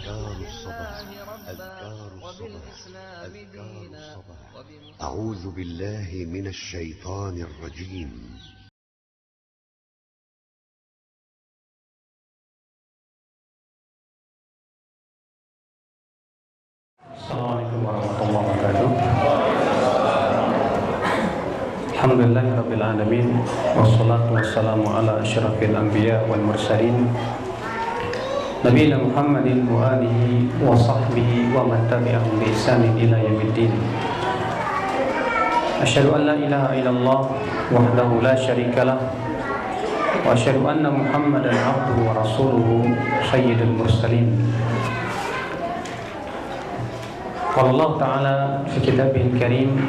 أذكار الصباح أذكار الصباح أذكار الصباح أعوذ بالله من الشيطان الرجيم. Assalamualaikum warahmatullahi wabarakatuh. Alhamdulillahirabbil alamin wassalatu wassalamu ala asyrafil anbiya wal mursalin nabiyina Muhammadin wa alihi wa sahbihi wa man tabi'ahum bi ihsanin ila yaumiddin. Asyhadu an la ilaha illallah wahdahu la syarikalah wa asyhadu anna Muhammadan abduhu wa rasuluhu sayyidul mursalin. Qala Allah Ta'ala fi kitabihil karim,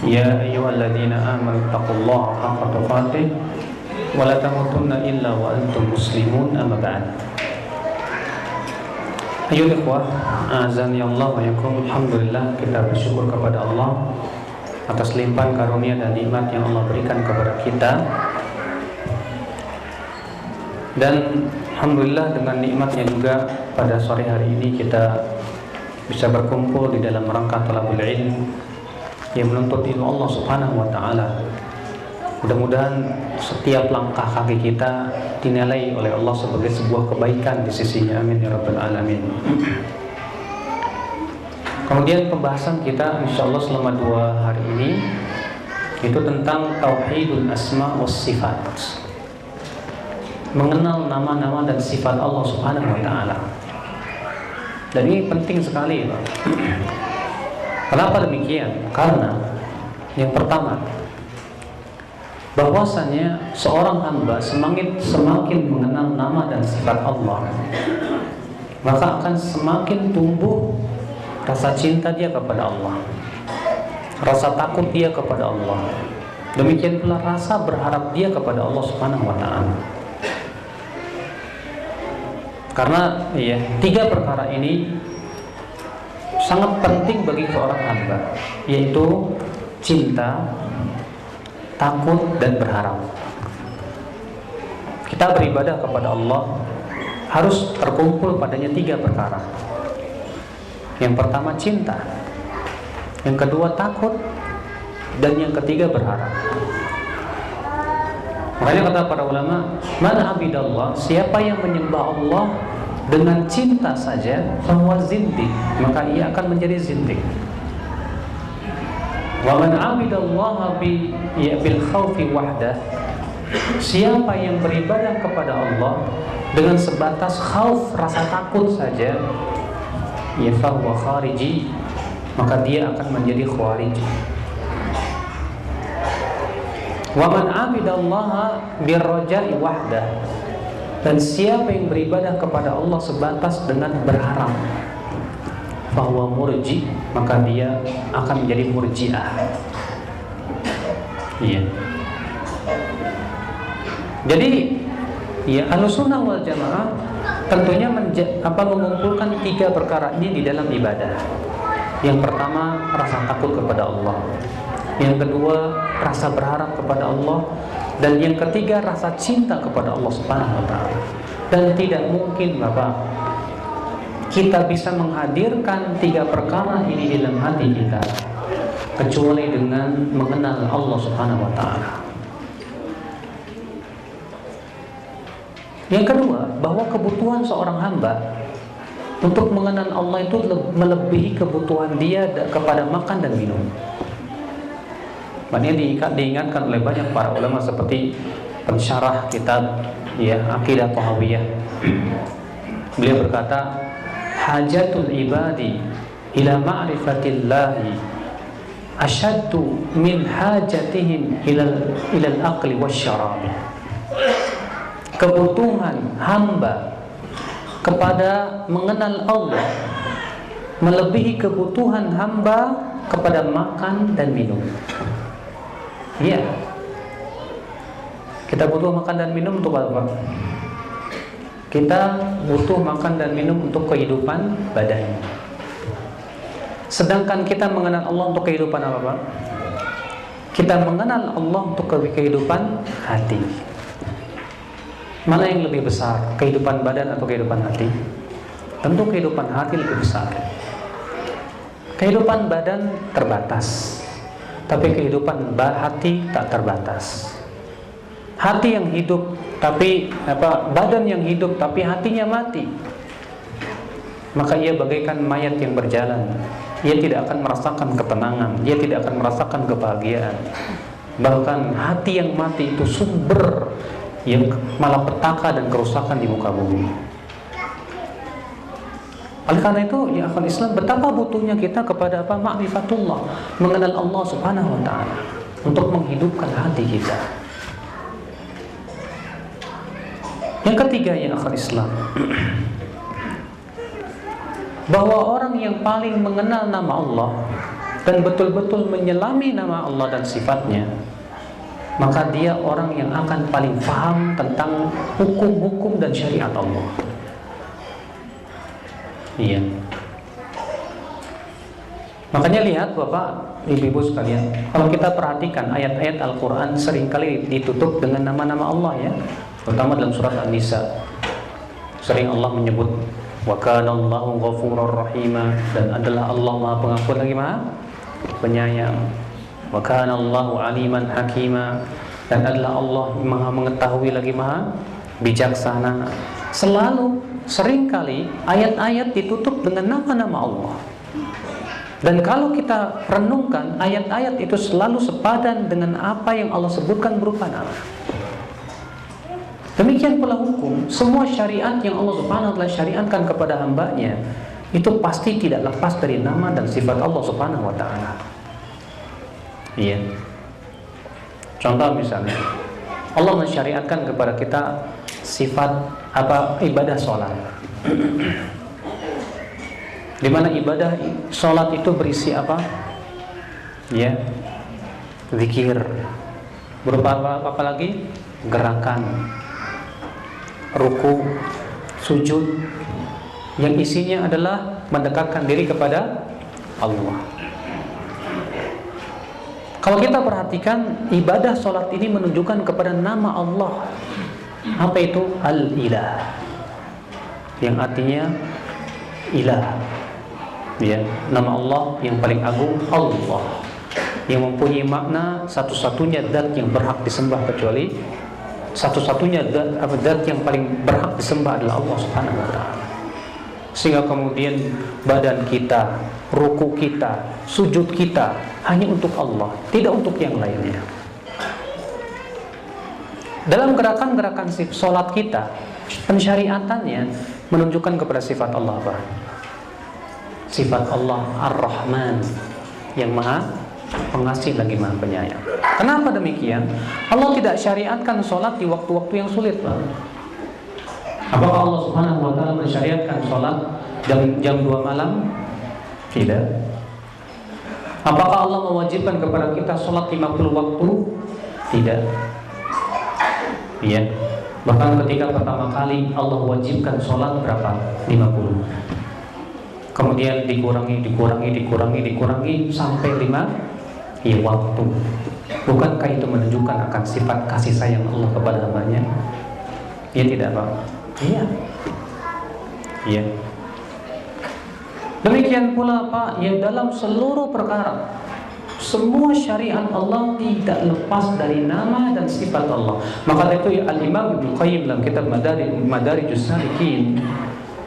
ya ayyuhalladzina amanu taqullaha haqqa tuqatih wa la tamutunna illa wa antum muslimun, amma ba'd. Ayo ikhwah, azani Allah wa yakum. Alhamdulillah, kita bersyukur kepada Allah atas limpahan karunia dan nikmat yang Allah berikan kepada kita. Dan alhamdulillah dengan nikmatnya juga pada sore hari ini kita bisa berkumpul di dalam rangka thalabul ilm yang menuntut ilmu Allah Subhanahu wa taala. Mudah-mudahan setiap langkah kaki kita dinilai oleh Allah sebagai sebuah kebaikan di sisinya. Amin ya rabbal alamin. Kemudian pembahasan kita insyaallah selama 2 hari ini itu tentang tauhidul asma was sifat. Mengenal nama-nama dan sifat Allah Subhanahu wa taala. Dan ini penting sekali, Pak. Kenapa demikian? Karena yang pertama, bahwasanya seorang hamba semakin mengenal nama dan sifat Allah, maka akan semakin tumbuh rasa cinta dia kepada Allah, rasa takut dia kepada Allah. Demikian pula rasa berharap dia kepada Allah Subhanahu wa taala. Karena 3 perkara ini sangat penting bagi seorang hamba, yaitu cinta, takut, dan berharap. Kita beribadah kepada Allah harus terkumpul padanya 3 perkara. Yang pertama cinta, yang kedua takut, dan yang ketiga berharap. Makanya kata para ulama, man abidallah, siapa yang menyembah Allah dengan cinta saja, fahuwa zindiq, maka ia akan menjadi zindiq. Wa man abidallaha bil khaufi wahdah, siapa yang beribadah kepada Allah dengan sebatas khauf, rasa takut saja, ya fahuwa khariji, maka dia akan menjadi khawariji. Wa man abidallaha birraja'i wahdah, dan siapa yang beribadah kepada Allah sebatas dengan berharap, fahuwa murji, maka dia akan menjadi murji'ah. Iya. Jadi Ahlussunnah wal Jamaah tentunya mengumpulkan 3 perkara ini di dalam ibadah. Yang pertama, rasa takut kepada Allah. Yang kedua, rasa berharap kepada Allah. Dan yang ketiga, rasa cinta kepada Allah Subhanahu wa taala. Dan tidak mungkin, Bapak, kita bisa menghadirkan 3 perkara ini dalam hati kita kecuali dengan mengenal Allah Subhanahu wa taala. Yang kedua, bahwa kebutuhan seorang hamba untuk mengenal Allah itu melebihi kebutuhan dia kepada makan dan minum. Maknanya diingatkan oleh banyak para ulama seperti pensyarah kitab Aqidah Tahawiyah. Beliau berkata, hajatul ibadi ila ma'rifatillahi asyaddu min hajatihim ilal aqli wasyarabi. Kebutuhan hamba kepada mengenal Allah melebihi kebutuhan hamba kepada makan dan minum. Iya. Kita butuh makan dan minum untuk apa? Kita butuh makan dan minum untuk kehidupan badan. Sedangkan kita mengenal Allah untuk kehidupan apa, Pak? Kita mengenal Allah untuk kehidupan hati. Mana yang lebih besar, kehidupan badan atau kehidupan hati? tentu kehidupan hati lebih besar. Kehidupan badan terbatas, tapi kehidupan hati tak terbatas. Hati yang hidup, tapi badan yang hidup, tapi hatinya mati, maka ia bagaikan mayat yang berjalan. Ia tidak akan merasakan ketenangan, ia tidak akan merasakan kebahagiaan. Bahkan hati yang mati itu sumber yang malapetaka dan kerusakan di muka bumi. Oleh karena itu, ya akhwal Islam, betapa butuhnya kita kepada ma'rifatullah, mengenal Allah Subhanahu wa taala untuk menghidupkan hati kita. Yang ketiga, ya akhwal Islam, bahwa orang yang paling mengenal nama Allah dan betul-betul menyelami nama Allah dan sifatnya, maka dia orang yang akan paling paham tentang hukum-hukum dan syariat Allah. Iya. Makanya lihat Bapak, Ibu-ibu sekalian, kalau kita perhatikan ayat-ayat Al-Quran seringkali ditutup dengan nama-nama Allah ya, terutama dalam surat An-Nisa. Sering Allah menyebut wa kana Allahu ghafurur rahima, dan adalah Allah Maha Pengampun lagi Maha Penyayang. Wa kana Allahu aliman hakima, dan adalah Allah Maha mengetahui lagi Maha bijaksana. Selalu seringkali ayat-ayat ditutup dengan nama-nama Allah. Dan kalau kita renungkan, ayat-ayat itu selalu sepadan dengan apa yang Allah sebutkan berupa nama. Demikian pula hukum, semua syariat yang Allah Subhanahu wa taala syariatkan kepada hambanya itu pasti tidak lepas dari nama dan sifat Allah Subhanahu wa taala. Iya. Contoh misalnya, Allah mensyariatkan kepada kita sifat ibadah sholat, di mana ibadah sholat itu berisi apa? Ya, zikir, berupa apa lagi? Gerakan, ruku, sujud, yang isinya adalah mendekatkan diri kepada Allah. Kalau kita perhatikan, ibadah sholat ini menunjukkan kepada nama Allah. Apa itu? Al-Ilah, yang artinya ilah. Ya, nama Allah yang paling agung, Allah, yang mempunyai makna satu-satunya zat yang berhak disembah, kecuali satu-satunya zat yang paling berhak disembah adalah Allah Subhanahu wa taala. Sehingga kemudian badan kita, ruku kita, sujud kita hanya untuk Allah, tidak untuk yang lainnya. Dalam gerakan-gerakan sholat kita, pensyariatannya menunjukkan kepada sifat Allah apa? Sifat Allah Ar-Rahman, yang Maha Pengasih lagi Maha Penyayang. Kenapa demikian? Allah tidak syariatkan sholat di waktu-waktu yang sulit, Pak. Apakah Allah Subhanahu wa taala mensyariatkan sholat jam 2 malam? Tidak. Apakah Allah mewajibkan kepada kita sholat 50 waktu? Tidak. Iya. Bahkan ketika pertama kali Allah wajibkan sholat berapa? 50. Kemudian dikurangi sampai 5 waktu. Bukankah itu menunjukkan akan sifat kasih sayang Allah kepada hambanya? Iya tidak, Pak? Iya. Iya. Demikian pula Pak, ya dalam seluruh perkara, semua syariat Allah tidak lepas dari nama dan sifat Allah. Maka itu Al-Imam Ibnu Qayyim dalam kitab Madarijus Salikin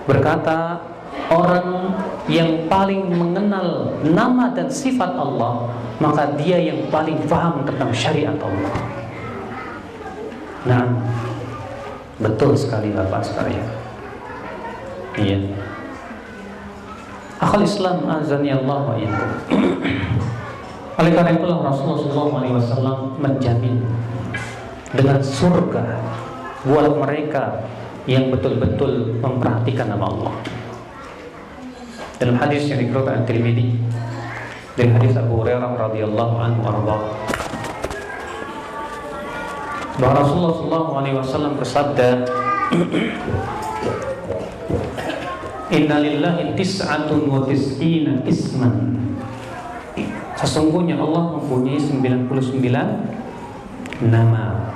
berkata, orang yang paling mengenal nama dan sifat Allah, maka dia yang paling paham tentang syariat Allah. Nah, betul sekali Bapak sekalian. Iya. Akhul Islam azani Allah wa iyyakum. Oleh karena itulah Rasulullah SAW menjamin dengan surga buat mereka yang betul-betul memperhatikan nama Allah. Dalam hadis yang dikeluarkan At-Tirmidzi dari hadis Abu Hurairah radhiyallahu anhu arba, bahwa Rasulullah SAW bersabda, Inna lillahi tis'atun wa tis'ina isman. Sesungguhnya Allah mempunyai 99 nama.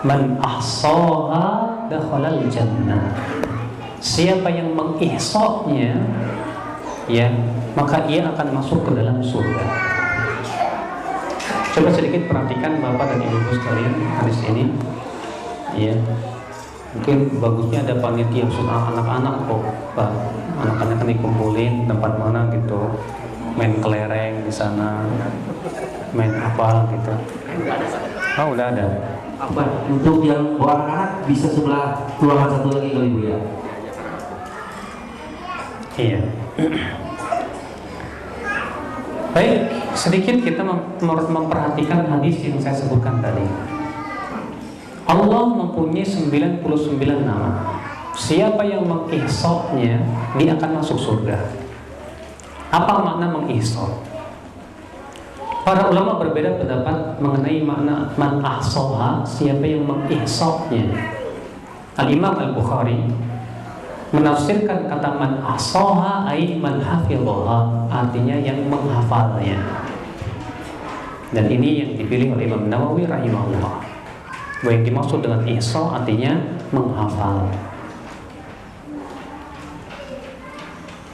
Man ahsaha dakhalal jannah. siapa yang mengihsoknya, ya, maka ia akan masuk ke dalam surga. Coba sedikit perhatikan Bapak dan Ibu sekalian hadis ini, ya. Mungkin bagusnya ada panitia khusus anak-anak kok, Pak. Anak-anak kan dikumpulin tempat mana gitu, main kelereng di sana, main apa gitu. Oh, udah ada. Apa untuk yang bawa anak bisa sebelah ruangan satu lagi kali Bu ya? Iya. Baik, sedikit kita memperhatikan hadis yang saya sebutkan tadi. Allah mempunyai 99 nama. Siapa yang mengihsoknya, dia akan masuk surga. Apa makna mengihsok? Para ulama berbeda pendapat mengenai makna man ahsoha, siapa yang mengihsoknya. Al-Imam Al-Bukhari menafsirkan kata man ahsoha ay man hafidhoha, artinya yang menghafalnya. Dan ini yang dipilih oleh Imam Nawawi rahimahullah. Bahwa yang dimaksud dengan ihsa artinya menghafal.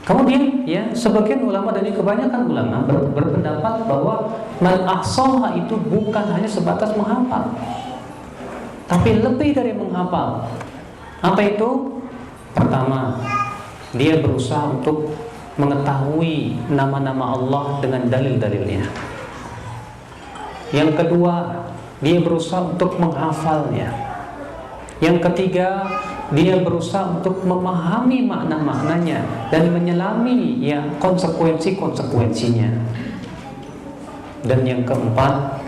Kemudian ya, sebagian ulama dan kebanyakan ulama berpendapat bahwa man ahsaha itu bukan hanya sebatas menghafal, tapi lebih dari menghafal. Apa itu? Pertama, dia berusaha untuk mengetahui nama-nama Allah dengan dalil-dalilnya. Yang kedua, dia berusaha untuk menghafalnya. Yang ketiga, dia berusaha untuk memahami makna-maknanya dan menyelami ya konsekuensi-konsekuensinya. Dan yang keempat,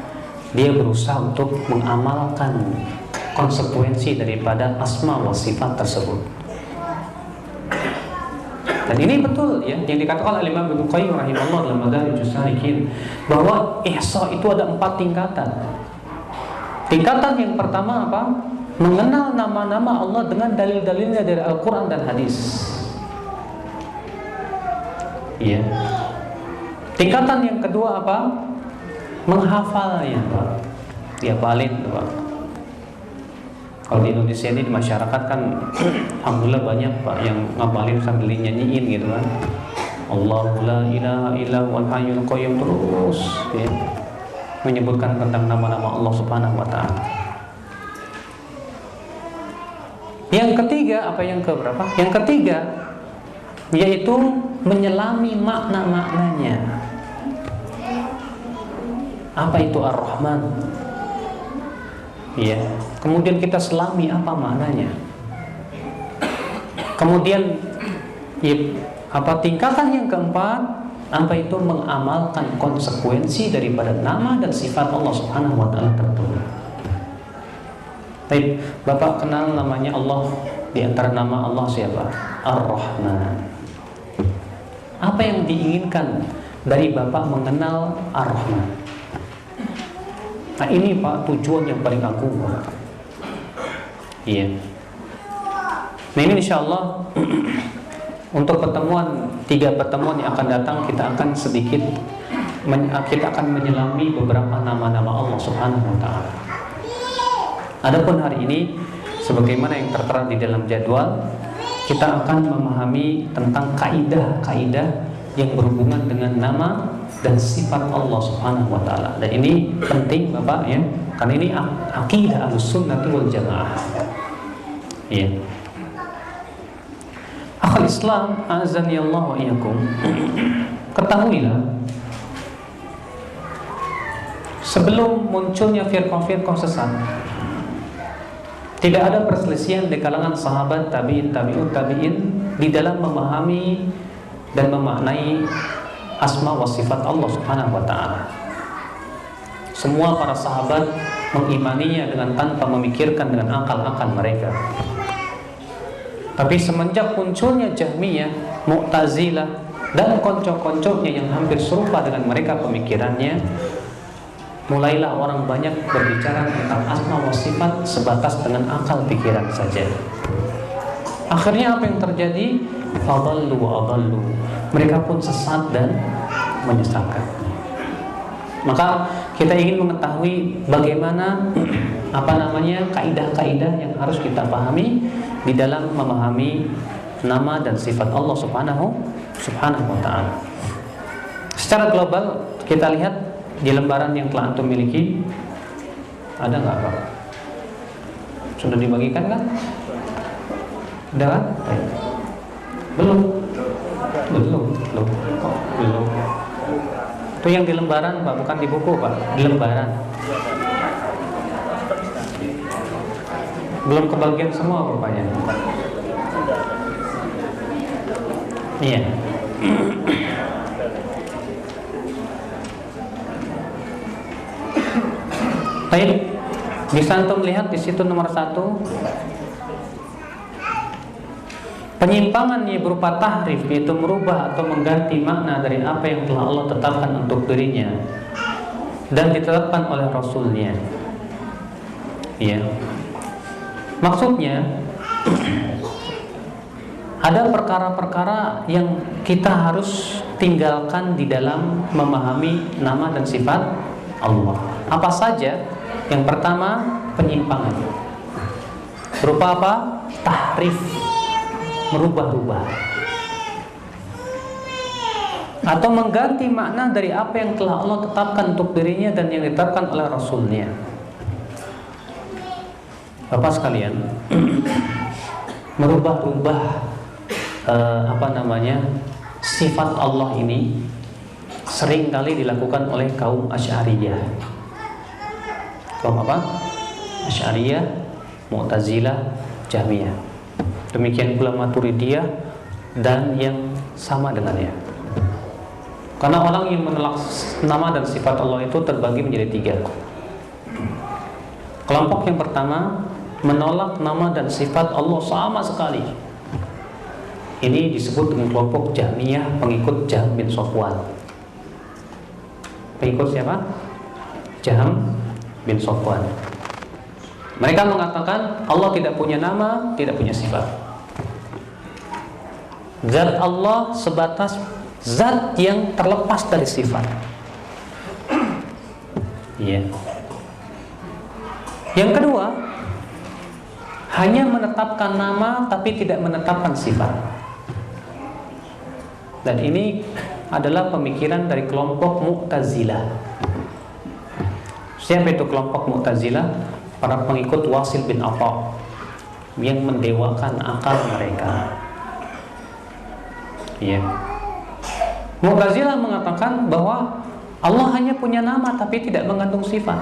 dia berusaha untuk mengamalkan konsekuensi daripada asma wa sifat tersebut. Dan ini betul ya yang dikatakan oleh Imam Ibnu Qayyim rahimahullah dalam Madarijus Salikin, bahwa ihsa itu ada 4 tingkatan. Tingkatan yang pertama apa? Mengenal nama-nama Allah dengan dalil-dalilnya dari Al-Quran dan hadis. Iya. Tingkatan yang kedua apa? Menghafalnya, Pak. Dihafalin, Pak. Kalau di Indonesia ini di masyarakat kan alhamdulillah banyak Pak yang ngapalin sambil nyanyiin gitu kan. Allahu la ilaha illa huwal hayyul qayyum, terus ya, menyebutkan tentang nama-nama Allah Subhanahu wa taala. Yang ketiga, apa yang keberapa? Yang ketiga yaitu menyelami makna-maknanya. Apa itu Ar-Rahman? Ya, kemudian kita selami apa maknanya. Kemudian ya, apa tingkatan yang keempat? Apa itu mengamalkan konsekuensi daripada nama dan sifat Allah Subhanahu wa taala tertentu. Baik, Bapak kenal namanya Allah, di antara nama Allah siapa? Ar-Rahman. Apa yang diinginkan dari Bapak mengenal Ar-Rahman? Nah ini Pak tujuan yang paling agung. Iya. Nah ini insya Allah untuk pertemuan 3 pertemuan yang akan datang kita akan sedikit kita akan menyelami beberapa nama-nama Allah Subhanahu wa taala. Adapun hari ini sebagaimana yang tertera di dalam jadwal, kita akan memahami tentang kaidah-kaidah yang berhubungan dengan nama dan sifat Allah Subhanahu wa taala. Dan ini penting Bapak ya, karena ini akidah Ahlussunnah wal Jamaah. Iya. Akhul Islam, azani Allah wa iyyakum. Ketahuilah, sebelum munculnya firqah-firqah sesat, tidak ada perselisihan di kalangan sahabat, tabi'in, tabi'ut, tabi'in di dalam memahami dan memaknai asma wa sifat Allah Subhanahu wa taala. Semua para sahabat mengimaninya dengan tanpa memikirkan dengan akal-akal mereka. Tapi semenjak munculnya Jahmiyah, Mu'tazilah dan konco-konconya yang hampir serupa dengan mereka pemikirannya, mulailah orang banyak berbicara tentang asma wa sifat sebatas dengan akal pikiran saja. Akhirnya apa yang terjadi? Fadallu wa adallu. Mereka pun sesat dan menyesatkan. Maka kita ingin mengetahui bagaimana kaidah-kaidah yang harus kita pahami di dalam memahami nama dan sifat Allah Subhanahu wa ta'ala. Secara global kita lihat di lembaran yang telah antum miliki, ada nggak Pak? Sudah dibagikan kan? Ada kan? Belum. Itu yang di lembaran Pak, bukan di buku Pak, di lembaran. Belum kebagian semua rupanya. Iya. Baik, bisa antum lihat di situ nomor 1. Penyimpangan yang berupa tahrif, yaitu merubah atau mengganti makna dari apa yang telah Allah tetapkan untuk dirinya dan ditetapkan oleh Rasulnya. Ya. Maksudnya ada perkara-perkara yang kita harus tinggalkan di dalam memahami nama dan sifat Allah. Apa saja? Yang pertama, penyimpangan. Berupa apa? Tahrif, merubah-rubah atau mengganti makna dari apa yang telah Allah tetapkan untuk dirinya dan yang ditetapkan oleh Rasulnya. Bapak sekalian, merubah-rubah sifat Allah ini sering kali dilakukan oleh kaum Asy'ariyah. Kaum apa? Asy'ariyah, Mu'tazilah, Jahmiyah. Demikian pula Maturidiyah dan yang sama dengannya. Karena orang yang menolak nama dan sifat Allah itu terbagi menjadi 3. Kelompok yang pertama menolak nama dan sifat Allah sama sekali. Ini disebut dengan kelompok Jahmiyah, pengikut Jahm bin Safwan. Pengikut siapa? Jahm bin Safwan. Mereka mengatakan Allah tidak punya nama, tidak punya sifat. Zat Allah sebatas zat yang terlepas dari sifat. Iya. Yang kedua, hanya menetapkan nama tapi tidak menetapkan sifat. Dan ini adalah pemikiran dari kelompok Mu'tazilah. Siapa itu kelompok Mu'tazilah? Para pengikut Wasil bin Atha yang mendewakan akal mereka. Iya. Mu'tazilah mengatakan bahwa Allah hanya punya nama tapi tidak mengandung sifat.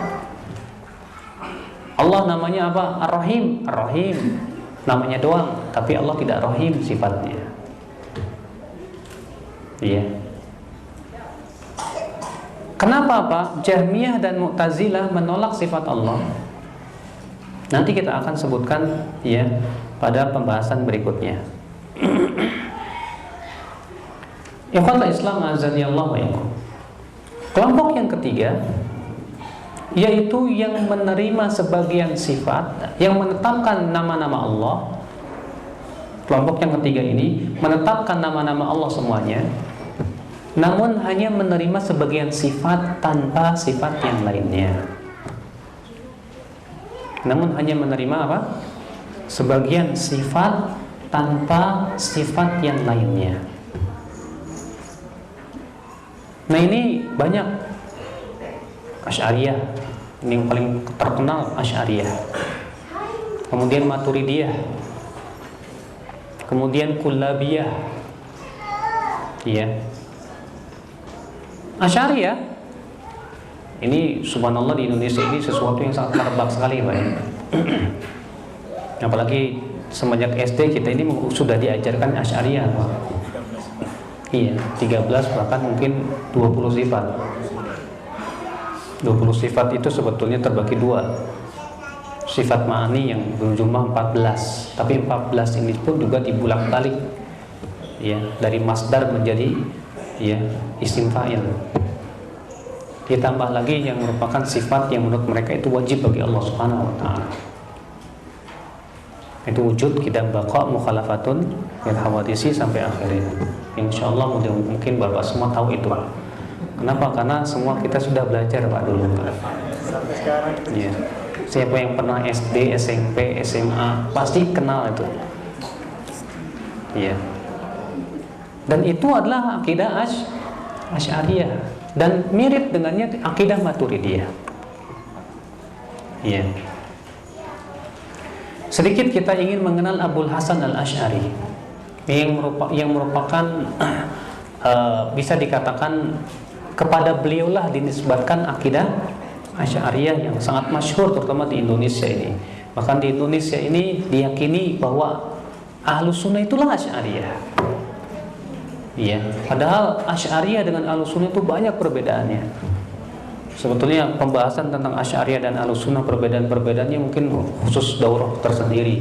Allah namanya apa? Ar-Rahim, Ar-Rahim. Namanya doang, tapi Allah tidak Rahim sifatnya. Iya. Kenapa Pak? Jahmiyah dan Mu'tazilah menolak sifat Allah. Nanti kita akan sebutkan ya pada pembahasan berikutnya. Ikhwatul Islam azanillahu wa iyyakum. Kelompok yang ketiga yaitu yang menerima sebagian sifat, yang menetapkan nama-nama Allah. Kelompok yang ketiga ini menetapkan nama-nama Allah semuanya, namun hanya menerima sebagian sifat tanpa sifat yang lainnya. Namun hanya menerima apa? Sebagian sifat tanpa sifat yang lainnya. Nah ini banyak. Asy'ariyah, ini yang paling terkenal Asy'ariyah. Kemudian Maturidiyah. Kemudian Kullabiyah. Iya. Asy'ariyah ini subhanallah di Indonesia ini sesuatu yang sangat merebak sekali Pak. Apalagi semenjak SD kita ini sudah diajarkan Asy'ariyah Pak. Iya, 13 bahkan mungkin 20 sifat. 20 sifat itu sebetulnya terbagi 2. Sifat ma'ani yang berjumlah 14. Tapi 14 ini pun juga dibulak-balik. Ya, dari masdar menjadi ya isim fa'il. Ditambah lagi yang merupakan sifat yang menurut mereka itu wajib bagi Allah Subhanahu wa taala. Itu wujud, qidam, baqa, mukhalafatun, wal hawadisi sampai akhirnya. Insyaallah mungkin Bapak semua tahu itu. Kenapa? Karena semua kita sudah belajar Pak dulu. Sampai sekarang. Iya. Siapa yang pernah SD, SMP, SMA pasti kenal itu. Ya. Dan itu adalah akidah Asy'ariyah dan mirip dengannya akidah Maturidiyah. Ya. Sedikit kita ingin mengenal Abul Hasan Al-Asy'ari yang merupakan bisa dikatakan kepada beliaulah dinisbatkan akidah Asy'ariyah yang sangat masyhur terutama di Indonesia ini. Bahkan di Indonesia ini diyakini bahwa Ahlus Sunnah itulah Asy'ariyah. Iya, padahal Asy'ariyah dengan Ahlus Sunnah itu banyak perbedaannya. Sebetulnya pembahasan tentang Asy'ariyah dan Ahlus Sunnah perbedaan-perbedaannya mungkin khusus daurah tersendiri.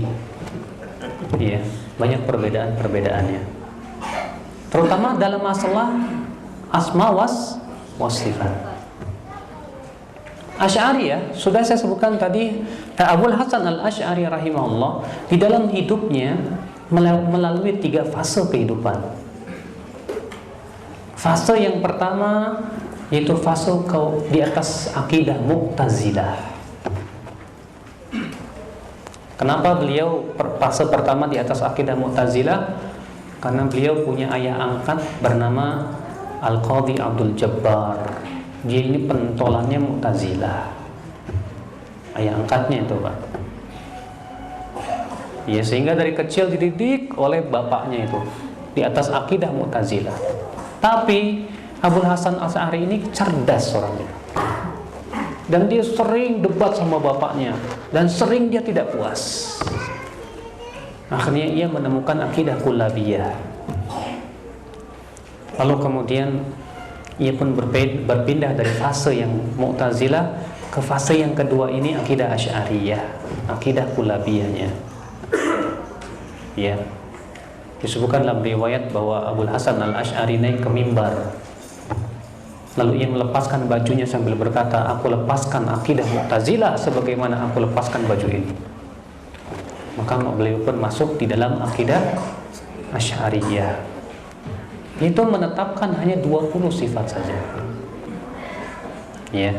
Iya, banyak perbedaan-perbedaannya. Terutama dalam masalah asma was sifat. Asy'ariyah sudah saya sebutkan tadi, Abul Hasan Al-Asy'ari rahimahullah di dalam hidupnya melalui 3 fase kehidupan. Fase yang pertama yaitu fase di atas akidah Mu'tazilah. Kenapa beliau fase pertama di atas akidah Mu'tazilah? Karena beliau punya ayah angkat bernama Al-Qadhi Abdul Jabbar. Dia ini pentolannya Mu'tazilah. Ayah angkatnya itu, Pak. Ya, sehingga dari kecil dididik oleh bapaknya itu di atas akidah Mu'tazilah. Tapi Abul Hasan Asy'ari ini cerdas orangnya. Dan dia sering debat sama bapaknya dan sering dia tidak puas. Akhirnya ia menemukan akidah Kullabiyah. Lalu kemudian ia pun berpindah dari fase yang Mu'tazilah ke fase yang kedua ini akidah Asy'ariyah, akidah Kullabiyahnya. Ya. Disebutkan dalam riwayat bahwa Abul Hasan Al-Asy'ari naik ke mimbar. Lalu ia melepaskan bajunya sambil berkata, "Aku lepaskan akidah Mu'tazilah sebagaimana aku lepaskan baju ini." Maka beliau pun masuk di dalam akidah Asy'ariyah. Itu menetapkan hanya 20 sifat saja. Ya.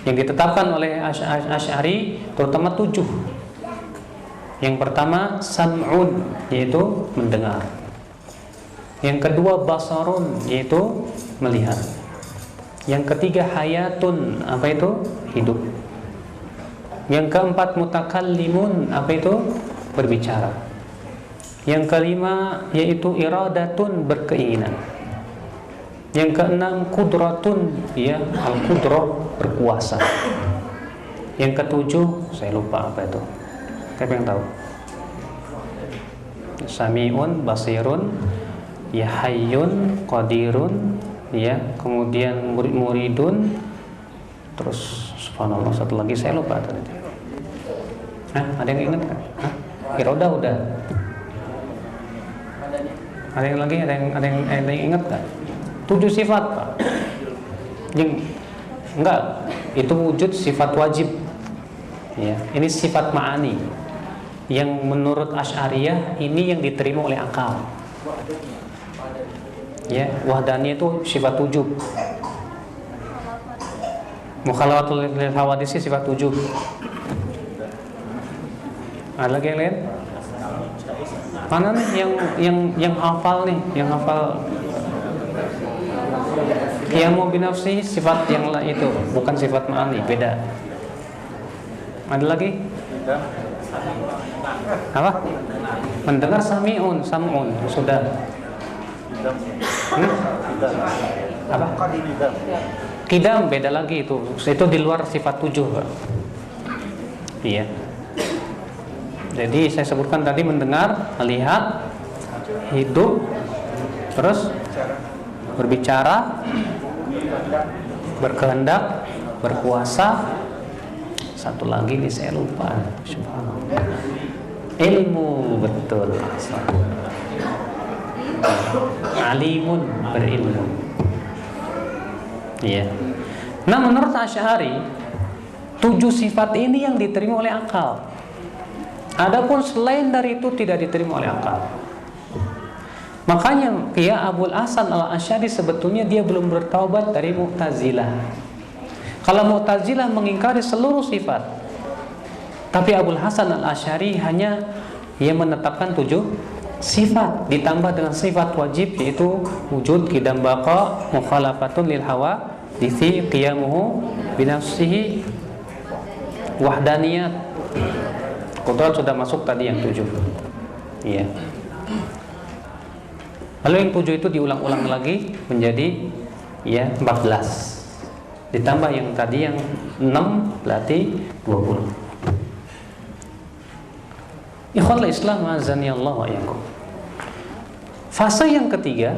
Yang ditetapkan oleh Asy'ari terutama 7. Yang pertama sam'un, yaitu mendengar. Yang kedua basarun, yaitu melihat. Yang ketiga hayatun, apa itu? Hidup. Yang keempat mutakallimun, apa itu? Berbicara. Yang kelima yaitu iradatun, berkeinginan. Yang keenam kudratun, ya, al-qudrah, berkuasa. Yang ketujuh saya lupa apa itu. Siapa yang tahu? Sami'un, basirun, ya hayyun, qadirun, ya, kemudian muridun, terus subhanallah satu lagi saya lupa tadi. Ada yang ingat kan? Iroda udah. Ada yang lagi? Ada yang ingat kan? 7 sifat, Pak. Yang enggak, itu wujud sifat wajib. Ya, ini sifat ma'ani. Yang menurut Asy'ariyah ini yang diterima oleh akal. Ya, wahdaniyah itu sifat wujub. Mukhalafatul lil hawadits sifat wujub. Ada lagi yang lain? Mana nih yang hafal nih, yang hafal qiyamu binafsi sifat yang itu, bukan sifat ma'ani, beda. Ada lagi? Apa? Mendengar sam'un, sudah. Apa? Qidam beda lagi itu. Itu di luar sifat 7, Pak. Iya. Jadi saya sebutkan tadi mendengar, melihat, hidup, terus berbicara, berkehendak, berkuasa. Satu lagi nih saya lupa. Subhanallah. Ilmu, betul. Alimun, berilmu. Iya. Nah, menurut Asy'ari 7 sifat ini yang diterima oleh akal. Adapun selain dari itu tidak diterima oleh akal. Makanya ya Abul Hasan Al-Asy'ari sebetulnya dia belum bertaubat dari Mu'tazilah. Kalau Mu'tazilah mengingkari seluruh sifat, tapi Abul Hasan Al-Asy'ari hanya ia menetapkan 7 sifat ditambah dengan sifat wajib, yaitu wujud, qidam, baqa, mukhalafatun lil hawa, dithi, qiyamuhu binafsihi, wahdaniyat, qudrat sudah masuk tadi yang 7. Iya. Lalu yang 7 itu diulang-ulang lagi menjadi 14. Ditambah yang tadi yang 6 berarti 20. Ikhwal Islam azani Allah wa iyyakum. Fase yang ketiga,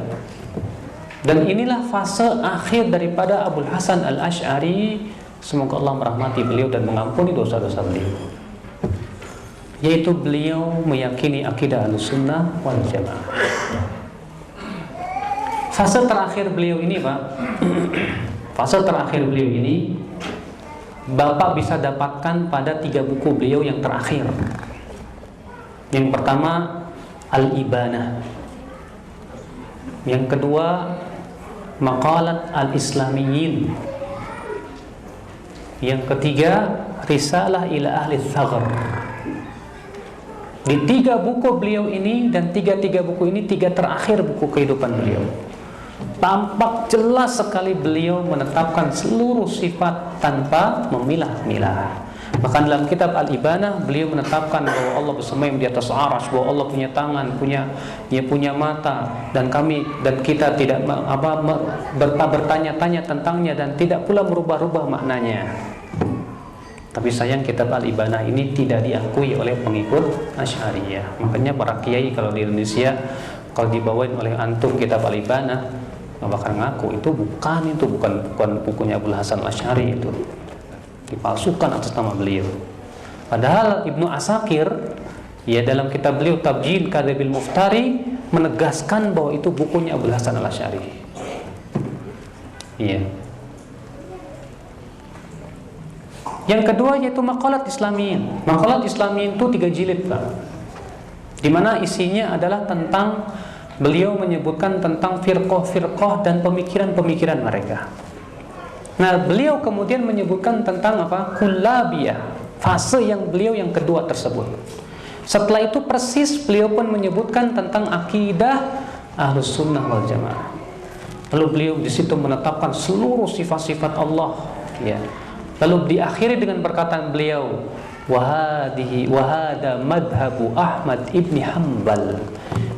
dan inilah fase akhir daripada Abul Hasan Al-Asy'ari, semoga Allah merahmati beliau dan mengampuni dosa-dosa beliau, yaitu beliau meyakini akidah Ahlussunnah wal Jamaah. Fase terakhir beliau ini, Pak, fase terakhir beliau ini Bapak bisa dapatkan pada 3 buku beliau yang terakhir. Yang pertama Al-Ibanah, yang kedua Maqalat Al-Islamiyyin, yang ketiga Risalah ila Ahli Thagr. Di 3 buku beliau ini, dan tiga buku ini 3 terakhir buku kehidupan beliau, tampak jelas sekali beliau menetapkan seluruh sifat tanpa memilah-milah. Bahkan dalam kitab Al-Ibanah beliau menetapkan bahwa Allah bersemayam di atas arsy, bahwa Allah punya tangan, punya mata, dan kita tidak bertanya-tanya tentangnya dan tidak pula merubah-rubah maknanya. Tapi sayang kitab Al-Ibanah ini tidak diakui oleh pengikut Asy'ariyah. Makanya para kiai kalau di Indonesia, kalau dibawain oleh antum kitab Al-Ibanah, bakal ngaku itu bukan bukunya Abul Hasan Al-Asy'ari, itu dipalsukan atas nama beliau. Padahal Ibnu Asakir dalam kitab beliau Tabjid Kadhibil Muftari menegaskan bahwa itu bukunya Abul Hasan Al-Asy'ari. Yang kedua yaitu Maqalat Islamiyyin. Maqalat Islamiyyin itu 3 jilid, Pak, di mana isinya adalah tentang beliau menyebutkan tentang firqah dan pemikiran-pemikiran mereka. Nah, beliau kemudian menyebutkan tentang Kullabiyah, fase yang beliau yang kedua tersebut. Setelah itu persis beliau pun menyebutkan tentang akidah Ahlussunnah wal Jamaah. Lalu beliau di situ menetapkan seluruh sifat-sifat Allah, Lalu diakhiri dengan perkataan beliau, wahada madhabu Ahmad ibni Hanbal.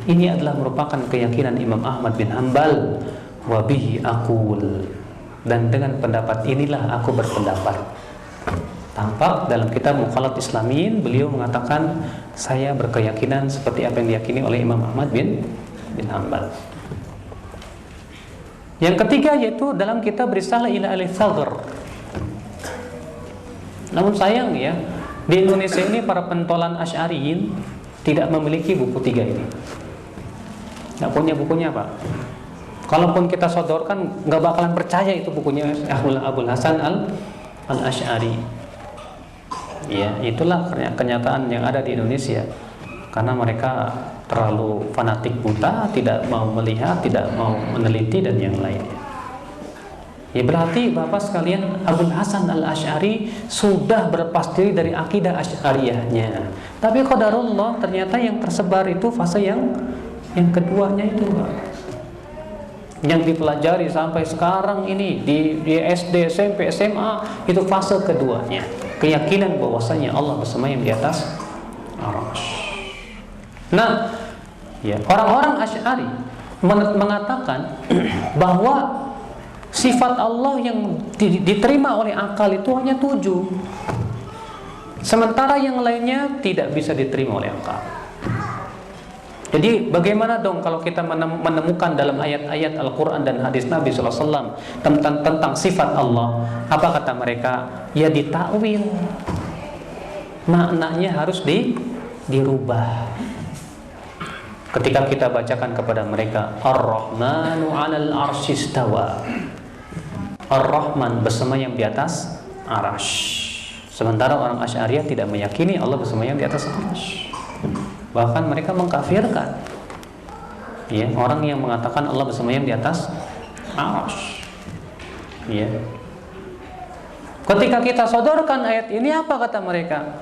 Ini adalah merupakan keyakinan Imam Ahmad bin Hanbal, wabihi aqul, dan dengan pendapat inilah aku berpendapat. Tampak dalam kitab Maqalat Islamiyyin beliau mengatakan, saya berkeyakinan seperti apa yang diyakini oleh Imam Ahmad bin Hanbal. Yang ketiga yaitu dalam kitab Risalah ila Ahli Thagr. Namun sayang di Indonesia ini para pentolan Asy'ariyin tidak memiliki buku 3 ini. Nggak punya bukunya, Pak. Kalaupun kita sodorkan, nggak bakalan percaya itu bukunya Abul Hasan Al-Asy'ari. Itulah kenyataan yang ada di Indonesia. Karena mereka terlalu fanatik buta, tidak mau melihat, tidak mau meneliti dan yang lainnya. Berarti Bapak sekalian, Abul Hasan Al-Asy'ari sudah berlepas diri dari akidah Asy'ariyahnya. Tapi qadarullah, ternyata yang tersebar itu fase yang keduanya itu, Pak, yang dipelajari sampai sekarang ini di SD, SMP, SMA, itu fase keduanya, keyakinan bahwasanya Allah bersemayam di atas arsy. Nah, orang-orang Asy'ari mengatakan bahwa sifat Allah yang diterima oleh akal itu hanya 7, sementara yang lainnya tidak bisa diterima oleh akal. Jadi bagaimana dong kalau kita menemukan dalam ayat-ayat Al-Quran dan hadis Nabi SAW tentang sifat Allah? Apa kata mereka? Ditakwil, maknanya harus dirubah. Ketika kita bacakan kepada mereka, Ar-Rahmanu 'alal 'arsy istawa, Ar-Rahman bersemayam di atas arsy. Sementara orang Asy'ariyah tidak meyakini Allah bersemayam di atas arsy. Bahkan mereka mengkafirkan orang yang mengatakan Allah bersemayam di atas arsy. Ketika kita sodorkan ayat ini, apa kata mereka?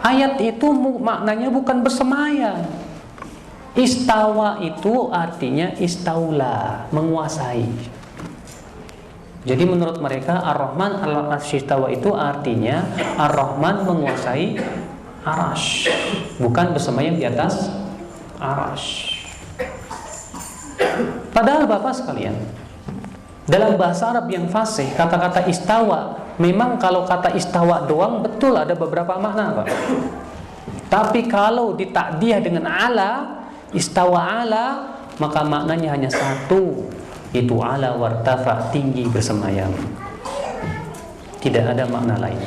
Ayat itu maknanya bukan bersemayam. Istawa itu artinya istaula, menguasai. Jadi menurut mereka Ar-Rahman al-Arsy istawa itu artinya Ar-Rahman menguasai Arasy, bukan bersemayam di atas Arasy. Padahal Bapak sekalian, dalam bahasa Arab yang fasih, kata-kata istawa, memang kalau kata istawa doang betul ada beberapa makna, Pak. Tapi kalau ditakdiah dengan ala, istawa ala, maka maknanya hanya satu, itu ala wartafa, tinggi bersemayam. Tidak ada makna lain.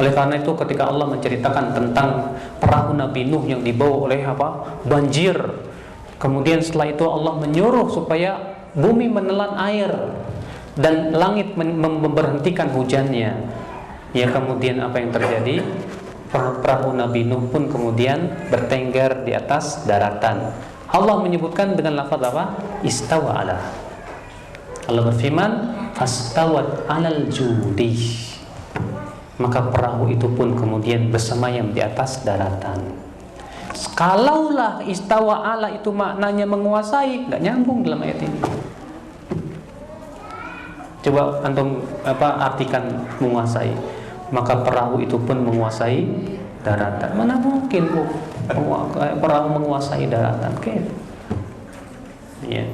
Oleh karena itu ketika Allah menceritakan tentang perahu Nabi Nuh yang dibawa oleh banjir, kemudian setelah itu Allah menyuruh supaya bumi menelan air dan langit memberhentikan hujannya. Ya, kemudian apa yang terjadi? Perahu Nabi Nuh pun kemudian bertengger di atas daratan. Allah menyebutkan dengan lafaz apa? Istawa ala. Allah berfirman, fastawat alal judi. Maka perahu itu pun kemudian bersemayam di atas daratan. Kalaulah istawa ala itu maknanya menguasai, nggak nyambung dalam ayat ini. Coba antum artikan menguasai. Maka perahu itu pun menguasai daratan. Mana mungkin perahu menguasai daratan? Ya.